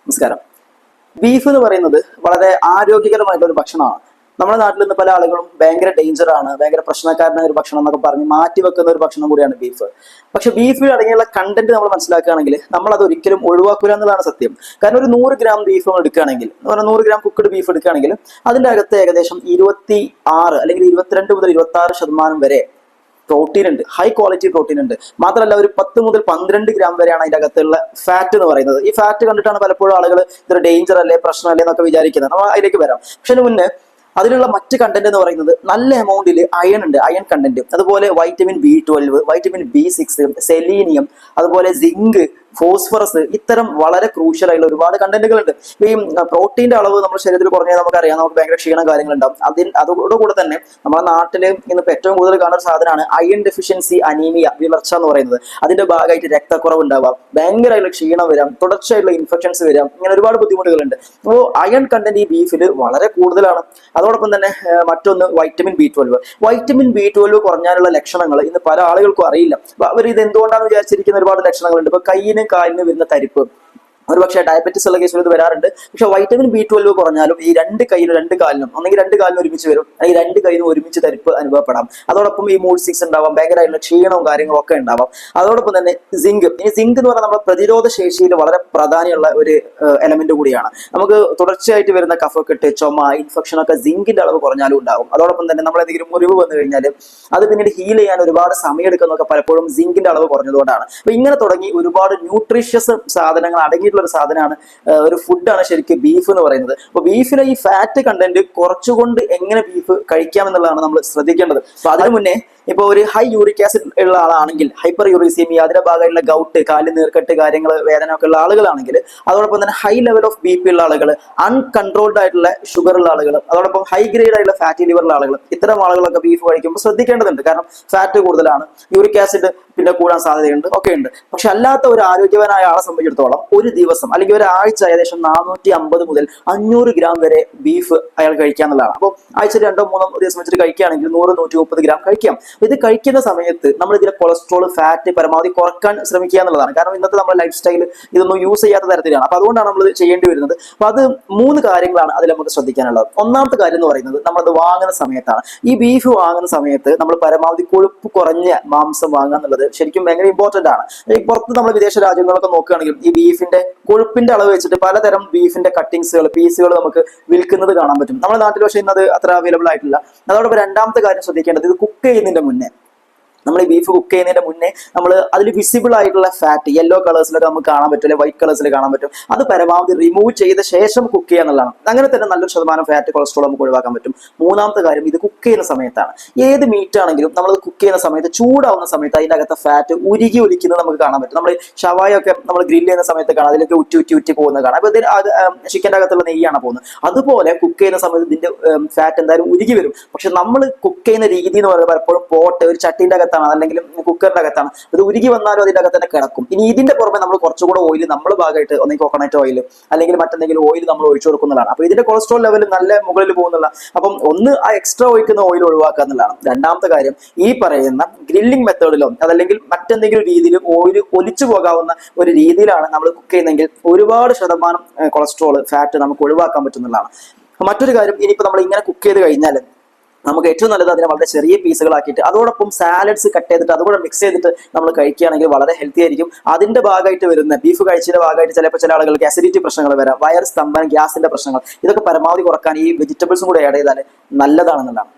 നമസ്കാരം. ബീഫ് എന്ന് പറയുന്നത് വളരെ ആരോഗ്യകരമായിട്ടുള്ള ഒരു ഭക്ഷണമാണ്. നമ്മുടെ നാട്ടിൽ നിന്ന് പല ആളുകളും ഭയങ്കര ഡേഞ്ചർ ആണ്, ഭയങ്കര പ്രശ്നക്കാരനായ ഒരു ഭക്ഷണം എന്നൊക്കെ പറഞ്ഞ് മാറ്റി വെക്കുന്ന ഒരു ഭക്ഷണം കൂടിയാണ് ബീഫ്. പക്ഷെ ബീഫിൽ അടങ്ങിയുള്ള കണ്ടന്റ് നമ്മൾ മനസ്സിലാക്കുകയാണെങ്കിൽ നമ്മൾ അത് ഒരിക്കലും ഒഴിവാക്കില്ല എന്നുള്ളതാണ് സത്യം. കാരണം ഒരു 100 ഗ്രാം ബീഫ് എടുക്കുകയാണെങ്കിൽ, 100 ഗ്രാം കുക്ക്ഡ് ബീഫ് എടുക്കുകയാണെങ്കിൽ അതിന്റെ അകത്ത് ഏകദേശം 26 അല്ലെങ്കിൽ 22 മുതൽ 26% വരെ പ്രോട്ടീൻ ഉണ്ട്, ഹൈ ക്വാളിറ്റി പ്രോട്ടീൻ ഉണ്ട്. മാത്രമല്ല ഒരു 10 മുതൽ 12 ഗ്രാം വരെയാണ് അതിന്റെ അകത്തുള്ള ഫാറ്റ് എന്ന് പറയുന്നത്. ഈ ഫാറ്റ് കണ്ടിട്ടാണ് പലപ്പോഴും ആളുകൾ ഇതൊരു ഡേഞ്ചർ അല്ലേ, പ്രശ്നമല്ലേ എന്നൊക്കെ വിചാരിക്കുന്നത്. നമ്മൾ അതിലേക്ക് വരാം. പക്ഷെ അതിന് മുന്നേ അതിലുള്ള മറ്റ് കണ്ടന്റ് എന്ന് പറയുന്നത് നല്ല എമൗണ്ടിൽ അയൺ ഉണ്ട്, അയൺ കണ്ടന്റ്. അതുപോലെ vitamin B12, vitamin B6, selenium, അതുപോലെ സിങ്ക്, ഫോസ്ഫറസ്, ഇത്തരം വളരെ ക്രൂഷ്യൽ ആയിട്ടുള്ള ഒരുപാട് കണ്ടന്റുകൾ ഉണ്ട്. ഈ പ്രോട്ടീന്റെ അളവ് നമ്മുടെ ശരീരത്തിൽ കുറഞ്ഞാൽ നമുക്കറിയാം, നമുക്ക് ഭയങ്കര ക്ഷീണം കാര്യങ്ങളുണ്ടാവും. അതോടുകൂടെ തന്നെ നമ്മുടെ നാട്ടിൽ ഇന്ന് ഏറ്റവും കൂടുതൽ കാണുന്ന ഒരു സാധനമാണ് അയൺ ഡെഫിഷ്യൻസി അനീമിയ, വിളർച്ച എന്ന് പറയുന്നത്. അതിന്റെ ഭാഗമായിട്ട് രക്തക്കുറവ് ഉണ്ടാവാം, ഭയങ്കരമായിട്ടുള്ള ക്ഷീണം വരാം, തുടർച്ചയായിട്ടുള്ള ഇൻഫെക്ഷൻസ് വരാം, ഇങ്ങനെ ഒരുപാട് ബുദ്ധിമുട്ടുകളുണ്ട്. അപ്പോൾ അയൺ കണ്ടന്റ് ഈ ബീഫിൽ വളരെ കൂടുതലാണ്. അതോടൊപ്പം തന്നെ മറ്റൊന്ന് വൈറ്റമിൻ B12. വൈറ്റമിൻ B12 കുറഞ്ഞാലുള്ള ലക്ഷണങ്ങൾ ഇന്ന് പല ആളുകൾക്കും അറിയില്ല. അവർ ഇത് എന്തുകൊണ്ടാണെന്ന് വിചാരിച്ചിരിക്കുന്ന ഒരുപാട് ലക്ഷണങ്ങളുണ്ട്. ഇപ്പൊ കയ്യിന് കാലിന് വരുന്ന തരിപ്പ്, ഒരുപക്ഷെ ഡയബറ്റിസ് ഉള്ള കേസുകൾ ഇത് വരാറുണ്ട്. പക്ഷെ വൈറ്റമിൻ B12 കുറഞ്ഞാലും ഈ രണ്ട് കൈയിലും രണ്ട് കാലിനും, ഒന്നെങ്കിൽ രണ്ട് കാലിനും ഒരുമിച്ച് വരും, അല്ലെങ്കിൽ രണ്ട് കൈയിലും ഒരുമിച്ച് തരിപ്പ് അനുഭവപ്പെടാം. അതോടൊപ്പം ഈ മൂഡ് സിക്സ് ഉണ്ടാവാം, ഭയങ്കരമായിട്ടുള്ള ക്ഷീണവും കാര്യങ്ങളും ഒക്കെ ഉണ്ടാവാം. അതോടൊപ്പം തന്നെ സിങ്ക്, ഈ സിങ്ക് എന്ന് പറഞ്ഞാൽ നമ്മുടെ പ്രതിരോധ ശേഷിയിൽ വളരെ പ്രാധാന്യമുള്ള ഒരു എലമെന്റ് കൂടിയാണ്. നമുക്ക് തുടർച്ചയായിട്ട് വരുന്ന കഫക്കെട്ട്, ചുമ, ഇൻഫെക്ഷൻ ഒക്കെ സിങ്കിന്റെ അളവ് കുറഞ്ഞാലും ഉണ്ടാവും. അതോടൊപ്പം തന്നെ നമ്മൾ എന്തെങ്കിലും മുറിവ് വന്നു കഴിഞ്ഞാൽ അത് പിന്നീട് ഹീൽ ചെയ്യാൻ ഒരുപാട് സമയം എടുക്കുന്നതൊക്കെ പലപ്പോഴും സിങ്കിന്റെ അളവ് കുറഞ്ഞതുകൊണ്ടാണ്. അപ്പൊ ഇങ്ങനെ തുടങ്ങി ഒരുപാട് ന്യൂട്രീഷ്യസ് സാധനങ്ങൾ അടങ്ങിയിട്ടുള്ള ഒരു സാധനമാണ്, ഒരു ഫുഡാണ് ശരിക്കും ബീഫ് എന്ന് പറയുന്നത്. അപ്പൊ ബീഫിലെ ഈ ഫാറ്റ് കണ്ടന്റ് കുറച്ചുകൊണ്ട് എങ്ങനെ ബീഫ് കഴിക്കാം എന്നുള്ളതാണ് നമ്മൾ ശ്രദ്ധിക്കേണ്ടത്. അപ്പൊ അതിനു മുന്നേ ഇപ്പൊ ഒരു ഹൈ യൂറിക് ആസിഡ് ഉള്ള ആളാണെങ്കിൽ, ഹൈപ്പർ യൂറിസീമിയ, അതിന്റെ ഭാഗമായിട്ടുള്ള ഗൗട്ട്, കാലിൽ നീർക്കെട്ട് കാര്യങ്ങൾ, വേദന ഒക്കെ ഉള്ള ആളുകളാണെങ്കിൽ, അതോടൊപ്പം തന്നെ ഹൈ ലെവൽ ഓഫ് BP ഉള്ള ആളുകൾ, അൺകൺട്രോൾഡ് ആയിട്ടുള്ള ഷുഗർ ഉള്ള ആളുകൾ, അതോടൊപ്പം ഹൈ ഗ്രേഡ് ആയിട്ടുള്ള ഫാറ്റി ലിവർ ഉള്ള ആളുകൾ, ഇത്തരം ആളുകളൊക്കെ ബീഫ് കഴിക്കുമ്പോൾ ശ്രദ്ധിക്കേണ്ടതുണ്ട്. കാരണം ഫാറ്റ് കൂടുതലാണ്, യൂറിക് ആസിഡ് പിന്നെ കൂടാൻ സാധ്യതയുണ്ട്, ഒക്കെ ഉണ്ട്. പക്ഷെ അല്ലാത്ത ഒരു ആരോഗ്യവാനായ ആളെ സംബന്ധിച്ചിടത്തോളം ഒരു ദിവസം അല്ലെങ്കിൽ ഒരാഴ്ച ഏകദേശം 450 മുതൽ 500 ഗ്രാം വരെ ബീഫ് അയാൾ കഴിക്കാന്നുള്ളതാണ്. അപ്പോൾ ആഴ്ച 2-3 ദിവസം വെച്ചിട്ട് കഴിക്കുകയാണെങ്കിൽ 100-130 ഗ്രാം കഴിക്കാം. ഇത് കഴിക്കുന്ന സമയത്ത് നമ്മൾ ഇതിലെ കൊളസ്ട്രോൾ, ഫാറ്റ് പരമാവധി കുറക്കാൻ ശ്രമിക്കുക എന്നുള്ളതാണ്. കാരണം ഇന്നത്തെ നമ്മുടെ ലൈഫ് സ്റ്റൈൽ ഇതൊന്നും യൂസ് ചെയ്യാത്ത തരത്തിലാണ്. അപ്പൊ അതുകൊണ്ടാണ് നമ്മൾ ചെയ്യേണ്ടി വരുന്നത്. അപ്പൊ അത് 3 കാര്യങ്ങളാണ് അതിൽ നമുക്ക് ശ്രദ്ധിക്കാനുള്ളത്. ഒന്നാമത്തെ കാര്യം എന്ന് പറയുന്നത് നമ്മളത് വാങ്ങുന്ന സമയത്താണ്. ഈ ബീഫ് വാങ്ങുന്ന സമയത്ത് നമ്മൾ പരമാവധി കൊഴുപ്പ് കുറഞ്ഞ മാംസം വാങ്ങുക എന്നുള്ളത് ശരിക്കും ഭയങ്കര ഇമ്പോർട്ടന്റ് ആണ്. ഈ പുറത്ത് നമ്മൾ വിദേശ രാജ്യങ്ങളൊക്കെ നോക്കുകയാണെങ്കിൽ ഈ ബീഫിന്റെ കൊഴുപ്പിന്റെ അളവ് വെച്ചിട്ട് പലതരം ബീഫിന്റെ കട്ടിങ്സുകൾ, പീസുകൾ നമുക്ക് വിൽക്കുന്നത് കാണാൻ പറ്റും. നമ്മുടെ നാട്ടിൽ പക്ഷേ ഇന്നത് അത്ര അവൈലബിൾ ആയിട്ടില്ല. അതോടൊപ്പം രണ്ടാമത്തെ കാര്യം ശ്രദ്ധിക്കേണ്ടത്, ഇത് കുക്ക് ചെയ്യുന്നതിന്റെ മുന്നേ, നമ്മൾ ഈ ബീഫ് കുക്ക് ചെയ്യുന്നതിന്റെ മുന്നേ നമ്മൾ അതിൽ വിസിബിൾ ആയിട്ടുള്ള ഫാറ്റ് യെല്ലോ കളേഴ്സിലൊക്കെ നമുക്ക് കാണാൻ പറ്റും, അല്ലെങ്കിൽ വൈറ്റ് കളേഴ്സിൽ കാണാൻ പറ്റും. അത് പരമാവധി റിമൂവ് ചെയ്ത ശേഷം കുക്ക് ചെയ്യുക എന്നുള്ളതാണ്. അങ്ങനെ തന്നെ നല്ലൊരു ശതമാനം ഫാറ്റ്, കൊളസ്ട്രോൾ നമുക്ക് ഒഴിവാക്കാൻ പറ്റും. മൂന്നാമത്തെ കാര്യം, ഇത് കുക്ക് ചെയ്യുന്ന സമയത്താണ്. ഏത് മീറ്റ് ആണെങ്കിലും നമ്മൾ കുക്ക് ചെയ്യുന്ന സമയത്ത്, ചൂടാവുന്ന സമയത്ത് അതിൻ്റെ അകത്തെ ഫാറ്റ് ഉരുകി ഒലിക്കുന്നത് നമുക്ക് കാണാൻ പറ്റും. നമ്മൾ ഷവായൊക്കെ നമ്മൾ ഗ്രില്ല് ചെയ്യുന്ന സമയത്ത് കാണാം, അതിലേക്ക് ഉറ്റി പോകുന്നത് കാണാം. അപ്പൊ ഇതിന് ചിക്കൻ്റെ അകത്തുള്ള നെയ്യാണ് പോകുന്നത്. അതുപോലെ കുക്ക് ചെയ്യുന്ന സമയത്ത് ഇതിന്റെ ഫാറ്റ് എന്തായാലും ഉരുകി വരും. പക്ഷെ നമ്മൾ കുക്ക് ചെയ്യുന്ന രീതി എന്ന് പറയുന്നത് പലപ്പോഴും പോട്ട്, ഒരു ചട്ടിന്റെ അകത്ത് അല്ലെങ്കിൽ കുക്കറിന്റെ അകത്താണ്. ഇത് ഉരുകി വന്നാലും അതിന്റെ അകത്ത് തന്നെ കിടക്കും. ഇനി ഇതിന്റെ പുറമെ നമ്മൾ കുറച്ചുകൂടെ ഓയിൽ നമ്മൾ ഭാഗമായിട്ട് ഒന്നെങ്കിൽ കോക്കനട്ട് ഓയിൽ അല്ലെങ്കിൽ മറ്റെന്തെങ്കിലും ഓയിൽ നമ്മൾ ഒഴിച്ചു കൊടുക്കുന്നതാണ്. അപ്പൊ ഇതിന്റെ കൊളസ്ട്രോൾ ലെവൽ നല്ല മുകളിൽ പോകുന്നുള്ള. അപ്പം ഒന്ന് ആ എക്സ്ട്രാ ഒഴിക്കുന്ന ഓയിൽ ഒഴിവാക്കുക എന്നുള്ളതാണ്. രണ്ടാമത്തെ കാര്യം, ഈ പറയുന്ന ഗ്രില്ലിംഗ് മെത്തേഡിലോ അതല്ലെങ്കിൽ മറ്റെന്തെങ്കിലും രീതിയിൽ ഓയിൽ ഒലിച്ചു പോകാവുന്ന ഒരു രീതിയിലാണ് നമ്മൾ കുക്ക് ചെയ്യുന്നതെങ്കിൽ ഒരുപാട് ശതമാനം കൊളസ്ട്രോൾ, ഫാറ്റ് നമുക്ക് ഒഴിവാക്കാൻ പറ്റുന്നതാണ്. മറ്റൊരു കാര്യം, ഇനിയിപ്പോൾ നമ്മൾ ഇങ്ങനെ കുക്ക് ചെയ്ത് കഴിഞ്ഞാൽ നമുക്ക് ഏറ്റവും നല്ലത് അതിനെ വളരെ ചെറിയ പീസുകളാക്കിയിട്ട് അതോടൊപ്പം സാലഡ്സ് കട്ട് ചെയ്തിട്ട് അതുകൂടെ മിക്സ് ചെയ്തിട്ട് നമ്മൾ കഴിക്കുകയാണെങ്കിൽ വളരെ ഹെൽത്തി ആയിരിക്കും. അതിന്റെ ഭാഗമായിട്ട് വരുന്ന ബീഫ് കഴിച്ചതിന്റെ ഭാഗമായിട്ട് ചിലപ്പോൾ ചില ആളുകൾക്ക് അസിഡിറ്റി പ്രശ്നങ്ങൾ വരാം, വയർ സ്തംഭനം, ഗ്യാസിന്റെ പ്രശ്നങ്ങൾ, ഇതൊക്കെ പരമാവധി കുറക്കാൻ ഈ വെജിറ്റബിൾസും കൂടെ ആഡ് ചെയ്താൽ നല്ലതാണെന്നുള്ളതാണ്.